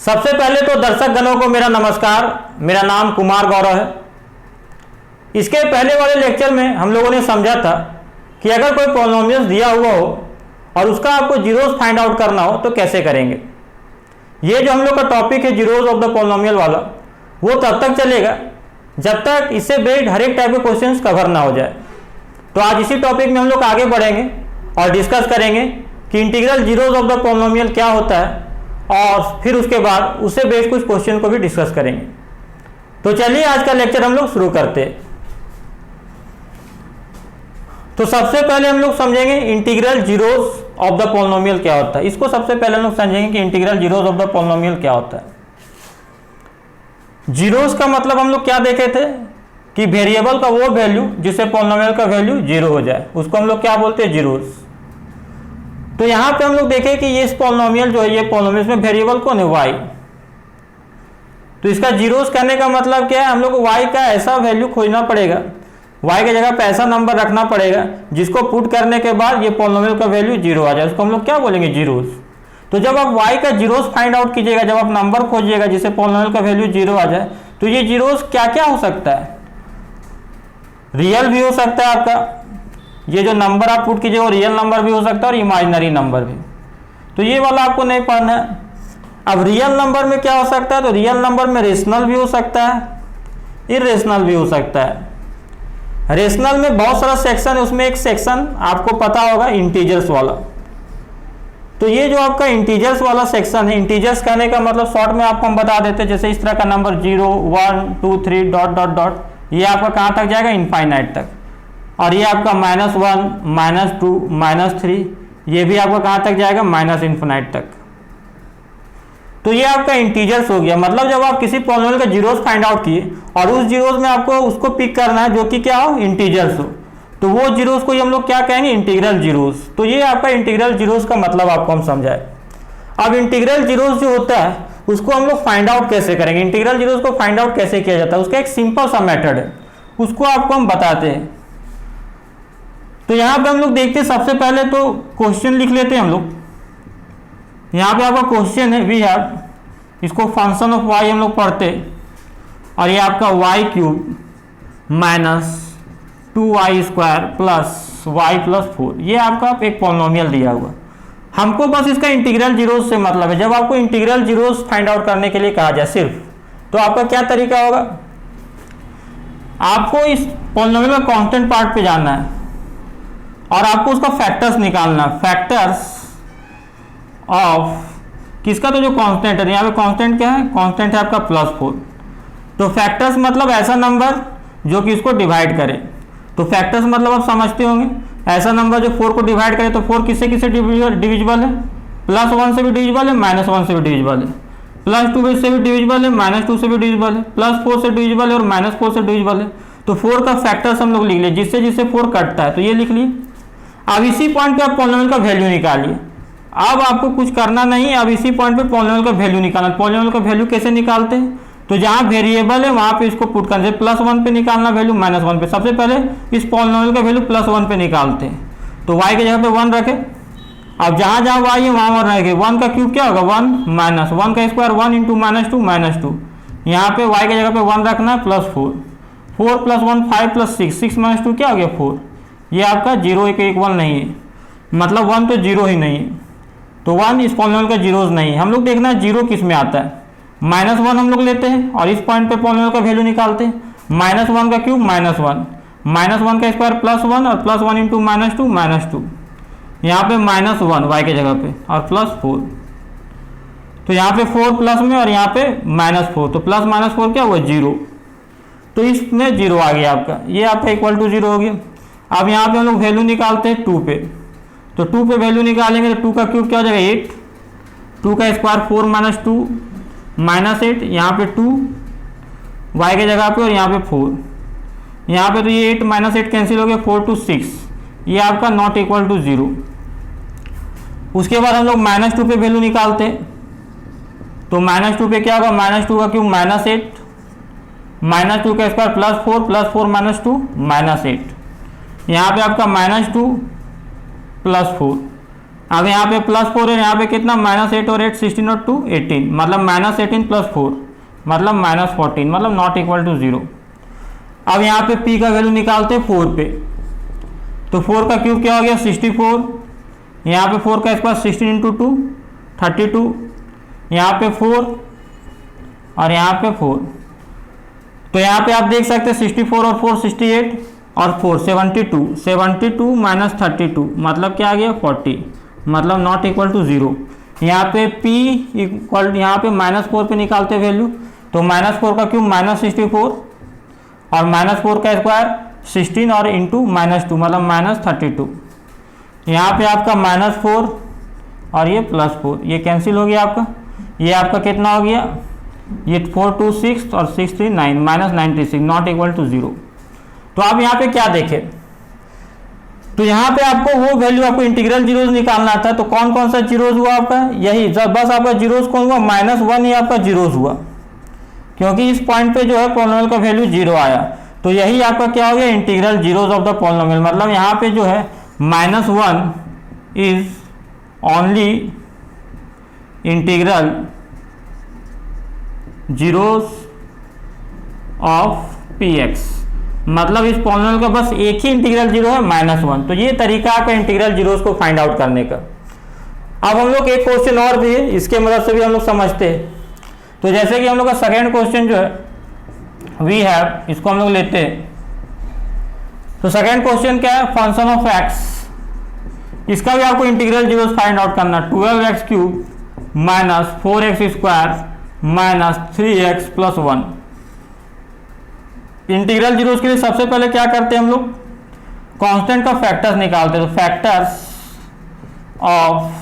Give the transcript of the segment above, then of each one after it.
सबसे पहले तो दर्शक गणों को मेरा नमस्कार। मेरा नाम कुमार गौरव है। इसके पहले वाले लेक्चर में हम लोगों ने समझा था कि अगर कोई पॉलिनोमियल दिया हुआ हो और उसका आपको जीरोस फाइंड आउट करना हो तो कैसे करेंगे। ये जो हम लोग का टॉपिक है जीरोस ऑफ द पॉलिनोमियल वाला, वो तब तक चलेगा जब तक इससे बेस्ड हर एक टाइप के क्वेश्चंस कवर ना हो जाए। तो आज इसी टॉपिक में हम लोग आगे बढ़ेंगे और डिस्कस करेंगे कि integral zeros of the polynomial क्या होता है, और फिर उसके बाद उससे बेस्ड कुछ क्वेश्चन को भी डिस्कस करेंगे। तो चलिए आज का लेक्चर हम लोग शुरू करते हैं। तो सबसे पहले हम लोग समझेंगे integral zeros of the polynomial क्या होता है। इसको सबसे पहले हम लोग समझेंगे कि integral zeros of the polynomial क्या होता है। जीरोस का मतलब हम लोग क्या देखे थे कि वेरिएबल का वो वैल्यू जिससे पॉलिनोमियल का वैल्यू जीरो हो जाए, उसको हम लोग क्या बोलते हैं, जीरोस। तो यहां पे हम लोग देखें कि ये पॉलिनोमियल जो है, ये पॉलिनोमियल में वेरिएबल कौन है, वाई। तो इसका जीरोस करने का मतलब क्या है, हम लोग को वाई का ऐसा वैल्यू खोजना पड़ेगा, वाई की जगह पे ऐसा नंबर रखना पड़ेगा जिसको पुट करने के बाद ये पॉलिनोमियल का वैल्यू जीरो आ जाए, उसको हम लोग क्या बोलेंगे, जीरोस। तो जब आप वाई का जीरोस फाइंड आउट कीजिएगा, जब आप नंबर खोजिएगा जिससे पॉलिनोमियल का वैल्यू जीरो आ जाए, तो ये जीरोस क्या क्या हो सकता है, रियल भी हो सकता है आपका, ये जो नंबर आप पुट कीजिए वो रियल नंबर भी हो सकता है और इमेजिनरी नंबर भी। तो ये वाला आपको नहीं पढ़ना है। अब रियल नंबर में क्या हो सकता है, तो रियल नंबर में रेशनल भी हो सकता है, इरेशनल भी हो सकता है। रेशनल में बहुत सारा सेक्शन है, उसमें एक सेक्शन आपको पता होगा इंटीजर्स वाला। तो ये जो आपका इंटीजर्स वाला सेक्शन है, इंटीजर्स कहने का मतलब शॉर्ट में आपको हम बता देते हैं, जैसे इस तरह का नंबर 0 1 2 3 डॉट डॉट डॉट, ये आपका कहाँ तक जाएगा, इनफाइनाइट तक। और ये आपका -1 -2 -3, ये भी आपका कहाँ तक जाएगा, माइनस इन्फिनाइट तक। तो ये आपका इंटीजर्स हो गया। मतलब जब आप किसी पॉलिनोमियल का जीरोस फाइंड आउट किए और उस जीरोस में आपको उसको पिक करना है जो कि क्या हो, इंटीजर्स हो, तो वो जीरोस को हम लोग क्या कहेंगे, इंटीग्रल जीरोस। तो ये आपका इंटीग्रल जीरोस का मतलब आपको हम समझाए। अब इंटीग्रल जीरोस जो होता है उसको हम लोग फाइंड आउट कैसे करेंगे, इंटीग्रल जीरोस को फाइंड आउट कैसे किया जाता है, उसका एक सिंपल सा मेथड है, उसको आपको हम बताते हैं। तो यहाँ पे हम लोग देखते हैं, सबसे पहले तो क्वेश्चन लिख लेते हैं हम लोग। यहाँ पे आपका क्वेश्चन है, वी हैव, इसको फंक्शन ऑफ वाई हम लोग पढ़ते, और ये आपका वाई क्यूब माइनस 2y² प्लस वाई प्लस 4, ये आपका एक पॉलिनोमियल दिया हुआ। हमको बस इसका इंटीग्रल जीरोस से मतलब है। जब आपको इंटीग्रल जीरोस फाइंड आउट करने के लिए कहा जाए सिर्फ, तो आपका क्या तरीका होगा, आपको इस पॉलिनोमियल का कांस्टेंट पार्ट पे जाना है और आपको उसका फैक्टर्स निकालना, फैक्टर्स ऑफ किसका, तो जो कांस्टेंट है, यहाँ पे कांस्टेंट क्या है, कांस्टेंट है आपका +4। तो फैक्टर्स मतलब ऐसा नंबर जो कि इसको डिवाइड करे। तो फैक्टर्स मतलब आप समझते होंगे, ऐसा नंबर जो 4 को डिवाइड करे। तो 4 किससे किससे डिविजिबल है, +1 से भी डिविजिबल है, -1 से भी डिविजिबल है, +2 से भी डिविजिबल है, -2 से भी डिविजिबल है, +4 से डिविजिबल है और -4 से डिविजिबल है। तो 4 का फैक्टर्स हम लोग लिख लिए, जिससे जिससे 4 कटता है, तो ये लिख लिए। अब इसी पॉइंट पे आप पॉलिनोमियल का वैल्यू निकालिए। अब आपको कुछ करना नहीं, अब इसी पॉइंट पे पॉलिनोमियल का वैल्यू निकालना। पॉलिनोमियल का वैल्यू कैसे निकालते हैं, तो जहाँ वेरिएबल है वहाँ पे इसको पुट करना, +1 पे निकालना वैल्यू, -1 पे। सबसे पहले इस पॉलिनोमियल का वैल्यू +1 पे निकालते हैं, तो y की जगह पे 1 रखे। अब जहाँ जहाँ y है वहाँ 1 रहेगा। 1 का क्यूब क्या होगा, 1 माइनस 1 का स्क्वायर 1 इंटू -2 यहाँ पे y की जगह पे 1 रखना है, +4 4 + 1 5 + 6 6 - 2 क्या हो गया, 4। ये आपका 0 1 1 1 नहीं है, मतलब 1 तो 0 ही नहीं है, तो 1 इस पॉलिनोमियल का जीरोस नहीं है। हम लोग देखना है 0 किस में आता है, -1 हम लोग लेते हैं और इस पॉइंट पे पॉलिनोमियल का वैल्यू निकालते हैं। -1 का क्यूब -1 -1 का स्क्वायर +1 और +1 इंटू -2 यहाँ पे -1 y के जगह पे और +4। तो यहाँ पे 4 प्लस में और यहाँ पे -4, तो प्लस -4 क्या हुआ, 0। तो इसमें 0 आ गया आपका, ये आपका इक्वल टू 0 हो गया। अब यहाँ पे हम लोग वैल्यू निकालते हैं 2 पे, तो 2 पे वैल्यू निकालेंगे तो 2 का क्यूब क्या हो जाएगा, 8, 2 का स्क्वायर 4 - 2 -8, यहाँ पे 2 y के जगह पे और यहाँ पे 4, यहाँ पे तो ये 8 -8 कैंसिल हो गया, 4 to 6, ये आपका नॉट इक्वल टू 0। उसके बाद हम लोग -2 पे वैल्यू निकालते हैं, तो -2 पे क्या होगा, -2 का क्यूब -8, -2 का स्क्वायर +4 -4 -2 -8, यहाँ पे आपका -2 +4। अब यहाँ पे +4 है, यहाँ पे कितना -8 और 8 16 और 2 18, मतलब -18 + 4 मतलब -14, मतलब नॉट इक्वल टू 0। अब यहाँ पे p का वैल्यू निकालते हैं 4 पे, तो 4 का क्यूब क्या हो गया 64, यहाँ पे 4 का स्क्वायर 16 × 2 32, यहाँ पे 4 और यहाँ पे 4, तो यहाँ पे आप देख सकते हैं 64 और 4 68 और 4 72, 72 - 32 मतलब क्या आ गया 40, मतलब नॉट इक्वल टू 0। यहाँ पे p इक्वल, यहाँ पे -4 पे निकालते वैल्यू, तो -4 का क्यूब -64 और -4 का स्क्वायर 16 और इंटू -2 मतलब -32। यहाँ पे आपका -4 और ये +4 ये कैंसिल हो गया आपका, ये आपका कितना हो गया, ये 4 2 6 और 6 3 9 -96 नॉट इक्वल टू 0। तो आप यहाँ पे क्या देखें, तो यहाँ पे आपको वो वैल्यू, आपको इंटीग्रल जीरोस निकालना था, तो कौन कौन सा जीरोस हुआ आपका, यही बस आपका जीरोस कौन हुआ -1 ही आपका जीरोस हुआ, क्योंकि इस पॉइंट पे जो है पॉलिनोमियल का वैल्यू 0 आया, तो यही आपका क्या हो गया integral zeros of the polynomial. मतलब यहाँ पे जो है -1 is only integral zeros of px, मतलब इस पॉलिनोमियल का बस एक ही इंटीग्रल जीरो है -1। तो ये तरीका आपका इंटीग्रल जीरोस को फाइंड आउट करने का। अब हम लोग एक क्वेश्चन और भी है, इसके मदद से भी हम लोग समझते हैं। तो जैसे कि हम लोग का सेकेंड क्वेश्चन जो है वी हैव, इसको हम लोग लेते हैं। तो सेकेंड क्वेश्चन क्या है, फंक्शन ऑफ x, इसका भी आपको इंटीग्रल जीरोस फाइंड आउट करना, 12x³ - 4x² - 3x + 1। Integral zeros के लिए सबसे पहले क्या करते हैं हम लोग, कांस्टेंट का फैक्टर्स निकालते हैं। तो फैक्टर्स ऑफ,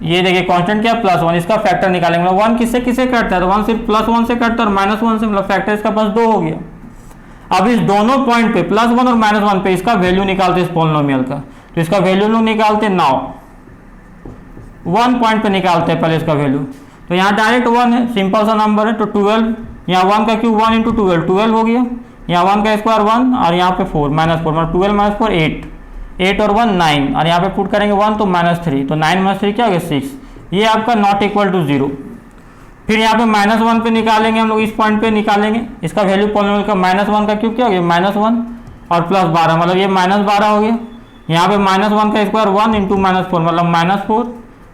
ये देखिए कांस्टेंट क्या +1, इसका फैक्टर निकालेंगे। मतलब 1 किससे किससे कटता है, तो 1 सिर्फ +1 से कटता है और -1 से, मतलब फैक्टर इसका बस 2 हो गया। अब इस दोनों पॉइंट पे +1 और -1 पे इसका वैल्यू निकालते हैं इस पॉलिनोमियल का, तो इसका वैल्यू लोग निकालते हैं। नाउ 1 पॉइंट पे निकालते हैं पहले इसका वैल्यू, तो यहाँ डायरेक्ट 1 है, सिंपल सा नंबर है, तो 12, यहाँ 1 का क्यूब 1 × 12 हो गया, यहाँ 1 का स्क्वायर 1 और यहाँ पे 4 -4 मतलब 12 - 4 8 और 1 9 और यहाँ पे पुट करेंगे 1 तो -3, तो 9 - 3 क्या हो गया 6, ये आपका नॉट इक्वल टू 0। फिर यहाँ पे -1 पे निकालेंगे हम लोग, इस पॉइंट पे निकालेंगे इसका वैल्यू पॉलिनोमियल का, -1 का क्यूब क्या हो गया -1 और +12 मतलब ये -12 हो गया। यहाँ पे -1 का स्क्वायर 1 × -4 मतलब -4,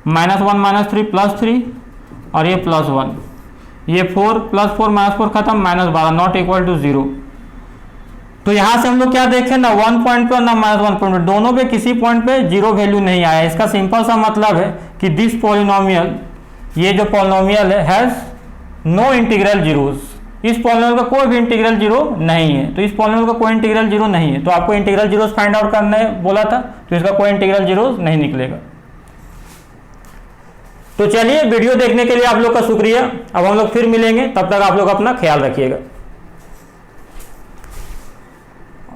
-1 - 3 +3 और ये +1, ये 4 +4 -4 खत्म, -12 नॉट इक्वल टू 0। तो यहाँ से हम लोग क्या देखें, ना 1 पॉइंट पे और ना -1 पॉइंट पे, दोनों पे किसी पॉइंट पे 0 वैल्यू नहीं आया। इसका सिंपल सा मतलब है कि दिस पॉलिनोमियल, ये जो पॉलिनोमियल है हैज़ नो इंटीग्रल जीरोस, इस पॉलिनोमियल का कोई भी इंटीग्रल जीरो नहीं है। तो इस पॉलिनोमियल का कोई इंटीग्रल जीरो नहीं है, तो आपको इंटीग्रल जीरोस फाइंड आउट करने बोला था, तो इसका कोई इंटीग्रल जीरोस नहीं निकलेगा। तो चलिए, वीडियो देखने के लिए आप लोग का शुक्रिया। अब हम लोग फिर मिलेंगे, तब तक आप लोग अपना ख्याल रखिएगा।